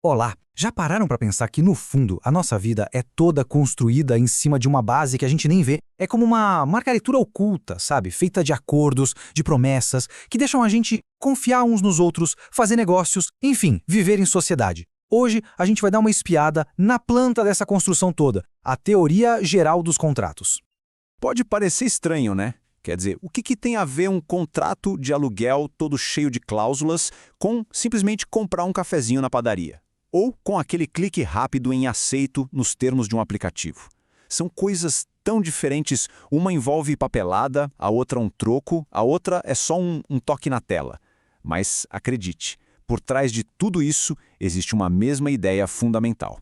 Olá! Já pararam para pensar que, no fundo, a nossa vida é toda construída em cima de uma base que a gente nem vê? É como uma marcaritura oculta, sabe? Feita de acordos, de promessas, que deixam a gente confiar uns nos outros, fazer negócios, enfim, viver em sociedade. Hoje, a gente vai dar uma espiada na planta dessa construção toda, a teoria geral dos contratos. Pode parecer estranho, né? Quer dizer, o que tem a ver um contrato de aluguel todo cheio de cláusulas com simplesmente comprar um cafezinho na padaria? Ou com aquele clique rápido em aceito nos termos de um aplicativo? São coisas tão diferentes, uma envolve papelada, a outra um troco, a outra é só um toque na tela. Mas acredite, por trás de tudo isso existe uma mesma ideia fundamental.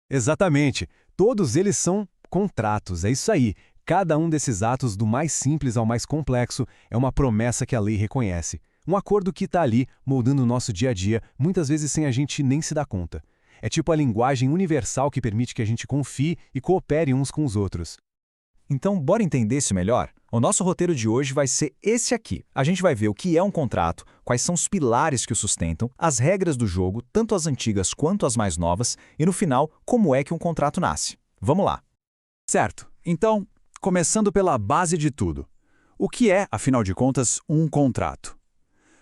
Exatamente. Todos eles são contratos, é isso aí. Cada um desses atos, do mais simples ao mais complexo, é uma promessa que a lei reconhece. Um acordo que está ali, moldando o nosso dia a dia, muitas vezes sem a gente nem se dar conta. É tipo a linguagem universal que permite que a gente confie e coopere uns com os outros. Então, bora entender isso melhor? O nosso roteiro de hoje vai ser esse aqui. A gente vai ver o que é um contrato, quais são os pilares que o sustentam, as regras do jogo, tanto as antigas quanto as mais novas, e no final, como é que um contrato nasce. Vamos lá! Certo. Então, começando pela base de tudo. O que é, afinal de contas, um contrato?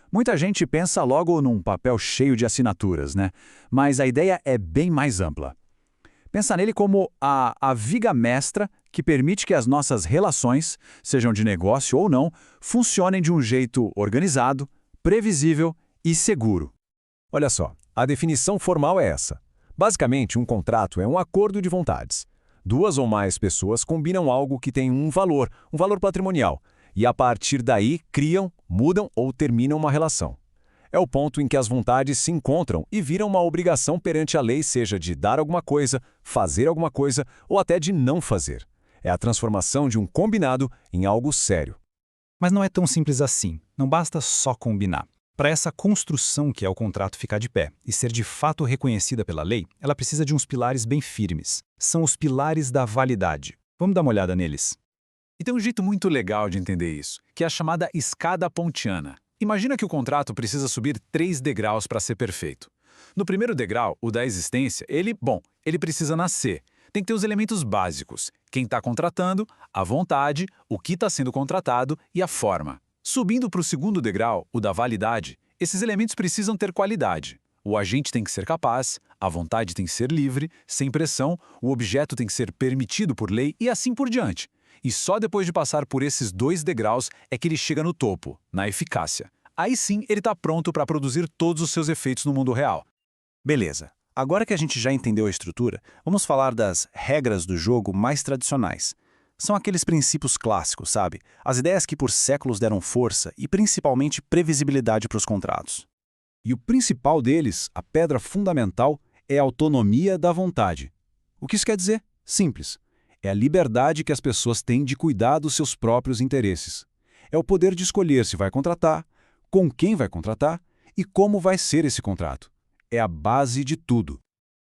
Muita gente pensa logo num papel cheio de assinaturas, né? Mas a ideia é bem mais ampla. Pensa nele como a viga mestra que permite que as nossas relações, sejam de negócio ou não, funcionem de um jeito organizado, previsível e seguro. Olha só, a definição formal é essa. Basicamente, um contrato é um acordo de vontades. Duas ou mais pessoas combinam algo que tem um valor patrimonial, e a partir daí criam, mudam ou terminam uma relação. É o ponto em que as vontades se encontram e viram uma obrigação perante a lei, seja de dar alguma coisa, fazer alguma coisa ou até de não fazer. É a transformação de um combinado em algo sério. Mas não é tão simples assim. Não basta só combinar. Para essa construção que é o contrato ficar de pé e ser de fato reconhecida pela lei, ela precisa de uns pilares bem firmes. São os pilares da validade. Vamos dar uma olhada neles. E tem um jeito muito legal de entender isso, que é a chamada escada pontiana. Imagina que o contrato precisa subir 3 degraus para ser perfeito. No primeiro degrau, o da existência, ele precisa nascer. Tem que ter os elementos básicos: quem está contratando, a vontade, o que está sendo contratado e a forma. Subindo para o segundo degrau, o da validade, esses elementos precisam ter qualidade. O agente tem que ser capaz, a vontade tem que ser livre, sem pressão, o objeto tem que ser permitido por lei e assim por diante. E só depois de passar por esses 2 degraus é que ele chega no topo, na eficácia. Aí sim ele está pronto para produzir todos os seus efeitos no mundo real. Beleza. Agora que a gente já entendeu a estrutura, vamos falar das regras do jogo mais tradicionais. São aqueles princípios clássicos, sabe? As ideias que por séculos deram força e principalmente previsibilidade para os contratos. E o principal deles, a pedra fundamental, é a autonomia da vontade. O que isso quer dizer? Simples. É a liberdade que as pessoas têm de cuidar dos seus próprios interesses. É o poder de escolher se vai contratar, com quem vai contratar e como vai ser esse contrato. É a base de tudo.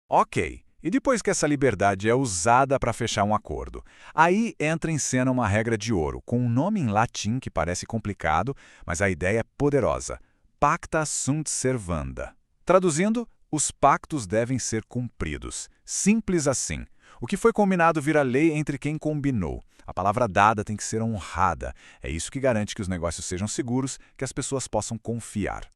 Ok, e depois que essa liberdade é usada para fechar um acordo, aí entra em cena uma regra de ouro, com um nome em latim que parece complicado, mas a ideia é poderosa. Pacta sunt servanda. Traduzindo, os pactos devem ser cumpridos. Simples assim. O que foi combinado vira lei entre quem combinou. A palavra dada tem que ser honrada. É isso que garante que os negócios sejam seguros, que as pessoas possam confiar.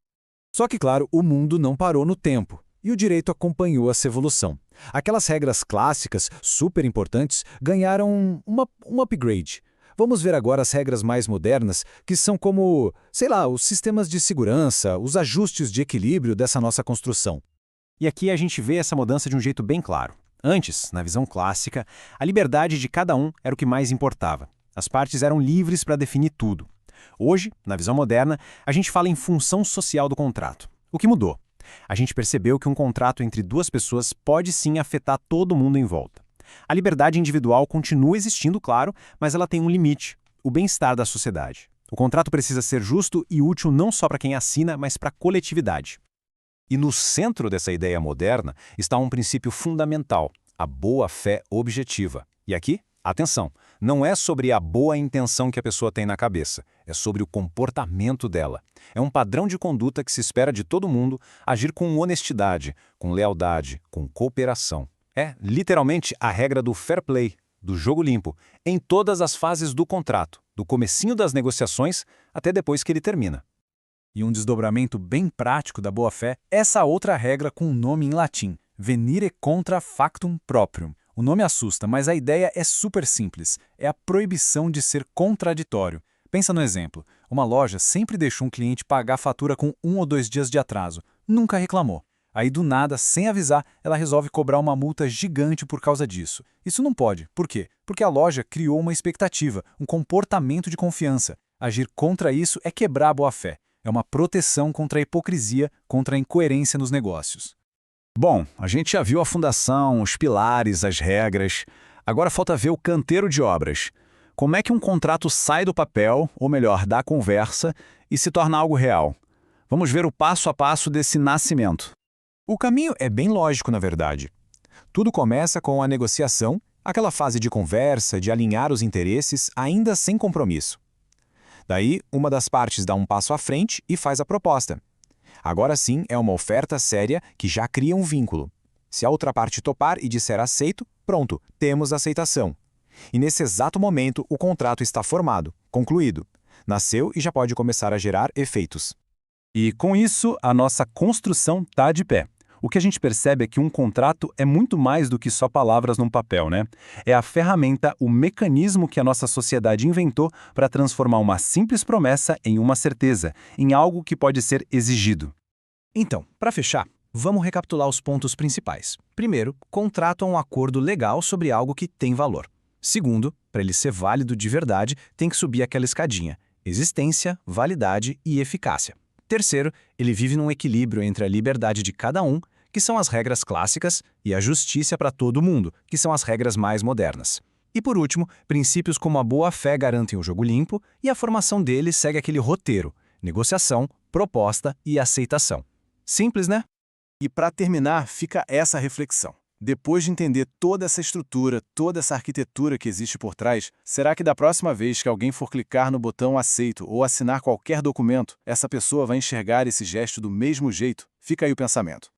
Só que, claro, o mundo não parou no tempo, e o direito acompanhou essa evolução. Aquelas regras clássicas, super importantes, ganharam um upgrade. Vamos ver agora as regras mais modernas, que são como, sei lá, os sistemas de segurança, os ajustes de equilíbrio dessa nossa construção. E aqui a gente vê essa mudança de um jeito bem claro. Antes, na visão clássica, a liberdade de cada um era o que mais importava. As partes eram livres para definir tudo. Hoje, na visão moderna, a gente fala em função social do contrato. O que mudou? A gente percebeu que um contrato entre duas pessoas pode sim afetar todo mundo em volta. A liberdade individual continua existindo, claro, mas ela tem um limite: o bem-estar da sociedade. O contrato precisa ser justo e útil não só para quem assina, mas para a coletividade. E no centro dessa ideia moderna está um princípio fundamental: a boa-fé objetiva. E aqui, atenção, não é sobre a boa intenção que a pessoa tem na cabeça. é sobre o comportamento dela. É um padrão de conduta que se espera de todo mundo agir com honestidade, com lealdade, com cooperação. É, literalmente, a regra do fair play, do jogo limpo, em todas as fases do contrato, do comecinho das negociações até depois que ele termina. E um desdobramento bem prático da boa-fé é essa outra regra com um nome em latim, venire contra factum proprium. O nome assusta, mas a ideia é super simples. É a proibição de ser contraditório. Pensa no exemplo. Uma loja sempre deixou um cliente pagar a fatura com 1 ou 2 dias de atraso. Nunca reclamou. Aí, do nada, sem avisar, ela resolve cobrar uma multa gigante por causa disso. Isso não pode. Por quê? Porque a loja criou uma expectativa, um comportamento de confiança. Agir contra isso é quebrar a boa-fé. É uma proteção contra a hipocrisia, contra a incoerência nos negócios. Bom, a gente já viu a fundação, os pilares, as regras. Agora falta ver o canteiro de obras. Como é que um contrato sai do papel, ou melhor, da conversa, e se torna algo real? Vamos ver o passo a passo desse nascimento. O caminho é bem lógico, na verdade. Tudo começa com a negociação, aquela fase de conversa, de alinhar os interesses, ainda sem compromisso. Daí, uma das partes dá um passo à frente e faz a proposta. Agora sim é uma oferta séria que já cria um vínculo. Se a outra parte topar e disser aceito, pronto, temos aceitação. E nesse exato momento o contrato está formado, concluído. Nasceu e já pode começar a gerar efeitos. E com isso, a nossa construção está de pé. O que a gente percebe é que um contrato é muito mais do que só palavras num papel, né? É a ferramenta, o mecanismo que a nossa sociedade inventou para transformar uma simples promessa em uma certeza, em algo que pode ser exigido. Então, para fechar, vamos recapitular os pontos principais. Primeiro, contrato é um acordo legal sobre algo que tem valor. Segundo, para ele ser válido de verdade, tem que subir aquela escadinha: existência, validade e eficácia. Terceiro, ele vive num equilíbrio entre a liberdade de cada um, que são as regras clássicas, e a justiça para todo mundo, que são as regras mais modernas. E por último, princípios como a boa-fé garantem o jogo limpo e a formação dele segue aquele roteiro: negociação, proposta e aceitação. Simples, né? E para terminar, fica essa reflexão. Depois de entender toda essa estrutura, toda essa arquitetura que existe por trás, será que da próxima vez que alguém for clicar no botão aceito ou assinar qualquer documento, essa pessoa vai enxergar esse gesto do mesmo jeito? Fica aí o pensamento.